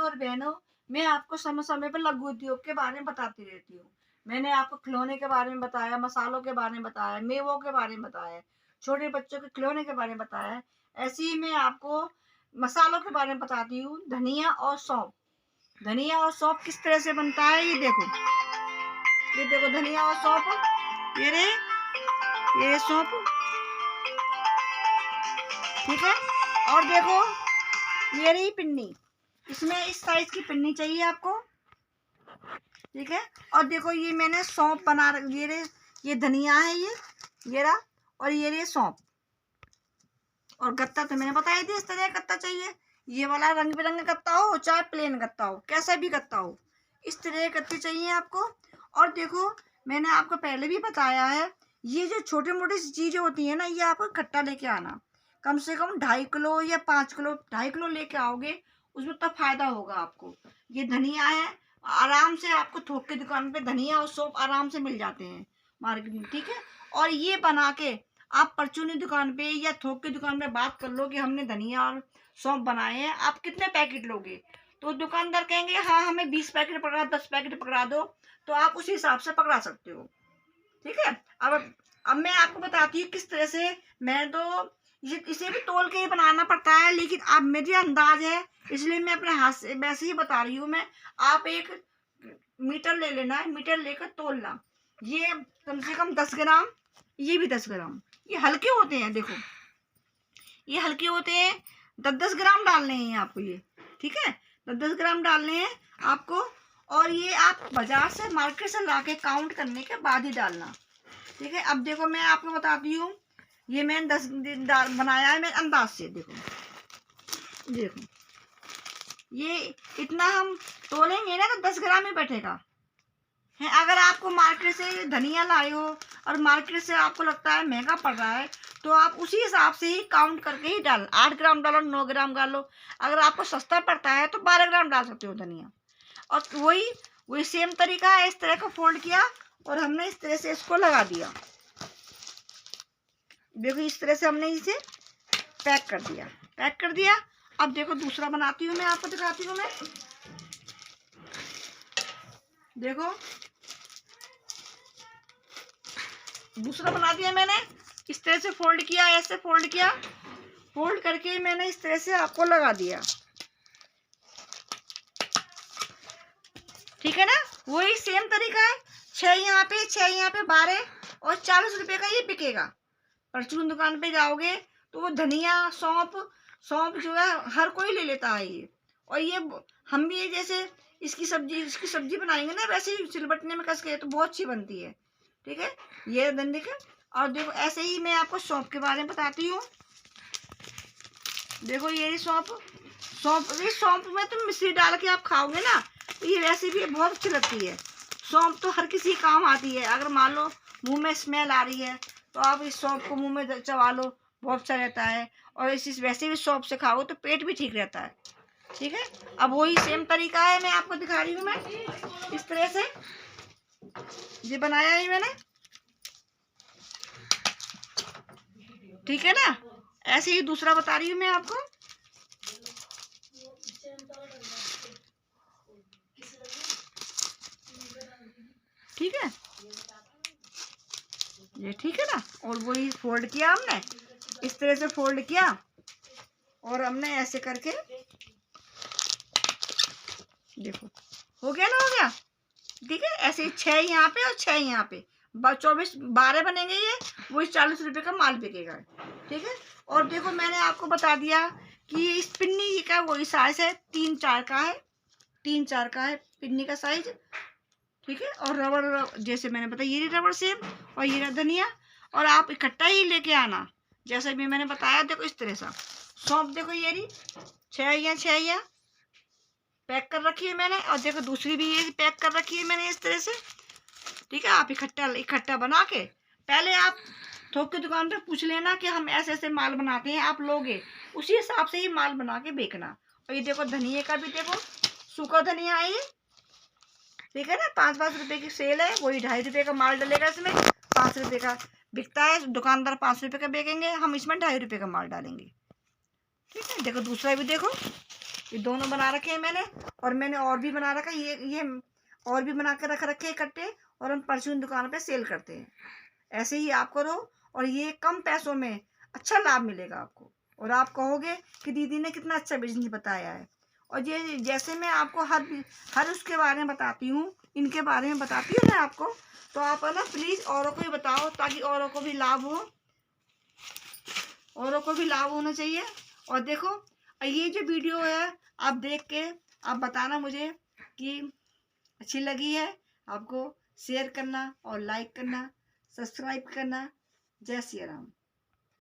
और बहनों, मैं आपको समय समय पर लघु उद्योग के बारे में बताती रहती हूँ। मैंने आपको खिलौने के बारे में बताया, मसालों के बारे में बताया, मेवों के बारे में बताया, छोटे बच्चों के खिलौने के बारे में बताया। ऐसे ही मैं आपको मसालों के बारे में बताती हूँ। धनिया और सौंफ। धनिया और सौंफ किस तरह से बनता है, ये देखो। ये देखो धनिया और सौंफ, ये सौंफ, ठीक है। और देखो ये रही पिन्नी, इसमें इस साइज की पिन्नी चाहिए आपको, ठीक है। और देखो ये मैंने सौंफ बना ये धनिया है, ये रहा, और ये रही सौंफ। और गत्ता तो मैंने बताया थी, इस तरह का गत्ता चाहिए। ये वाला रंग बिरंगा गत्ता हो, चाहे प्लेन गत्ता हो, कैसा भी गत्ता हो, इस तरह के गत्ते चाहिए आपको। और देखो मैंने आपको पहले भी बताया है, ये जो छोटे मोटे चीजें होती है ना, ये आपको इकट्ठा लेके आना। कम से कम 2.5 किलो या 5 किलो, 2.5 किलो लेके आओगे, उसमें तब फायदा होगा आपको। ये धनिया है, आराम से आपको थोक की दुकान पे धनिया और सौंफ आराम से मिल जाते हैं मार्केट में, ठीक है। और ये बना के आप परचूनी दुकान पे या थोक की दुकान पे बात कर लो कि हमने धनिया और सौंफ बनाए हैं, आप कितने पैकेट लोगे। तो दुकानदार कहेंगे हाँ हमें 20 पैकेट पकड़ा, 10 पैकेट पकड़ा दो, तो आप उसी हिसाब से पकड़ा सकते हो, ठीक है। अब मैं आपको बताती हूँ किस तरह से। मैं तो इसे भी तोल के ही बनाना पड़ता है, लेकिन अब मेरी अंदाज है, इसलिए मैं अपने हाथ से वैसे ही बता रही हूँ मैं। आप 1 मीटर ले लेना है, मीटर लेकर तोलना। ये कम से कम 10 ग्राम, ये भी 10 ग्राम। ये हल्के होते हैं, देखो ये हल्के होते हैं। 10-10 ग्राम डालने हैं आपको ये, ठीक है। 10-10 ग्राम डालने हैं आपको। और ये आप बाजार से, मार्केट से लाके काउंट करने के बाद ही डालना, ठीक है। अब देखो मैं आपको बताती हूँ, ये मैंने 10 बनाया है मेरे अंदाज से। देखो ये इतना हम तोलेंगे ना तो 10 ग्राम ही बैठेगा है। अगर आपको मार्केट से धनिया लाए हो और मार्केट से आपको लगता है महंगा पड़ रहा है, तो आप उसी हिसाब से ही काउंट करके ही डाल, 8 ग्राम डालो, 9 ग्राम डालो। अगर आपको सस्ता पड़ता है तो 12 ग्राम डाल सकते हो धनिया। और वही सेम तरीका है, इस तरह का फोल्ड किया और हमने इस तरह से इसको लगा दिया। देखो इस तरह से हमने इसे पैक कर दिया। अब देखो दूसरा बनाती हूँ मैं, आपको दिखाती हूँ मैं। देखो दूसरा बना दिया मैंने, इस तरह से फोल्ड किया, ऐसे फोल्ड किया, फोल्ड करके मैंने इस तरह से आपको लगा दिया, ठीक है ना। वही सेम तरीका है, 6 यहाँ पे, 12 और 40 रुपए का ये बिकेगा। परचून दुकान पे जाओगे तो वो धनिया सौंफ जो है हर कोई ले लेता है ये। और ये हम भी जैसे इसकी सब्जी बनाएंगे ना, वैसे ही सिलबट्टे में कस के, तो बहुत अच्छी बनती है, ठीक है। ये देखो। और देखो ऐसे ही मैं आपको सौंफ के बारे में बताती हूँ। देखो ये सौंफ में तो मिश्री डाल के आप खाओगे ना, तो ये रेसिपी बहुत अच्छी लगती है। सौंफ तो हर किसी काम आती है। अगर मान लो मुंह में स्मेल आ रही है तो आप इस सौंफ को मुंह में चबा लो, बहुत अच्छा रहता है। और वैसे भी सौंफ से खाओ तो पेट भी ठीक रहता है, ठीक है। अब वही सेम तरीका है, मैं आपको दिखा रही हूँ। मैं इस तरह से ये बनाया है मैंने, ठीक है ना। ऐसे ही दूसरा बता रही हूँ मैं आपको। ठीक है, ये ठीक है ना। और वही फोल्ड किया हमने, इस तरह से फोल्ड किया और हमने ऐसे करके, देखो हो गया ना, हो गया, ठीक है। ऐसे 6 यहाँ पे और 6 यहाँ पे, 12 बनेंगे ये, वही 40 रुपए का माल बिकेगा, ठीक है। और देखो मैंने आपको बता दिया कि इस पिन्नी का वही साइज है, 3-4 का है, 3-4 का है पिन्नी का साइज, ठीक है। और रबड़ जैसे मैंने बताया, ये रबड़ सेब और ये धनिया, और आप इकट्ठा ही लेके आना जैसे भी मैंने बताया। देखो इस तरह से सौंफ, देखो ये रही 6 पैक कर रखी है मैंने, और देखो दूसरी भी ये पैक कर रखी है मैंने इस तरह से, ठीक है। आप इकट्ठा बना के पहले आप थोक की दुकान पे पूछ लेना कि हम ऐसे ऐसे माल बनाते हैं, आप लोगे उसी हिसाब से ही माल बना के बेचना। और ये देखो धनिया का भी, देखो सूखा धनिया है ये, ठीक है ना। 5-5 रुपए की सेल है, वही 2.5 रुपए का माल डलेगा इसमें, 5 रुपए का बिकता है, दुकानदार 5 रुपए का बेचेंगे, हम इसमें 2.5 रुपए का माल डालेंगे, ठीक है। देखो दूसरा भी, देखो ये दोनों बना रखे हैं मैंने। और मैंने और भी बना रखा, ये और भी बना के रख रखे इकट्ठे, और हम परचून दुकान पे सेल करते हैं। ऐसे ही आप करो, और ये कम पैसों में अच्छा लाभ मिलेगा आपको, और आप कहोगे कि दीदी ने कितना अच्छा बिजनेस बताया है। और ये जैसे मैं आपको हर उसके बारे में बताती हूँ, इनके बारे में बताती हूँ मैं आपको, तो आप है ना प्लीज़ औरों को भी बताओ, ताकि औरों को भी लाभ हो, औरों को भी लाभ होना चाहिए। और देखो, ये जो वीडियो है आप देख के आप बताना मुझे कि अच्छी लगी है आपको। शेयर करना और लाइक करना, सब्सक्राइब करना। जय सिया राम।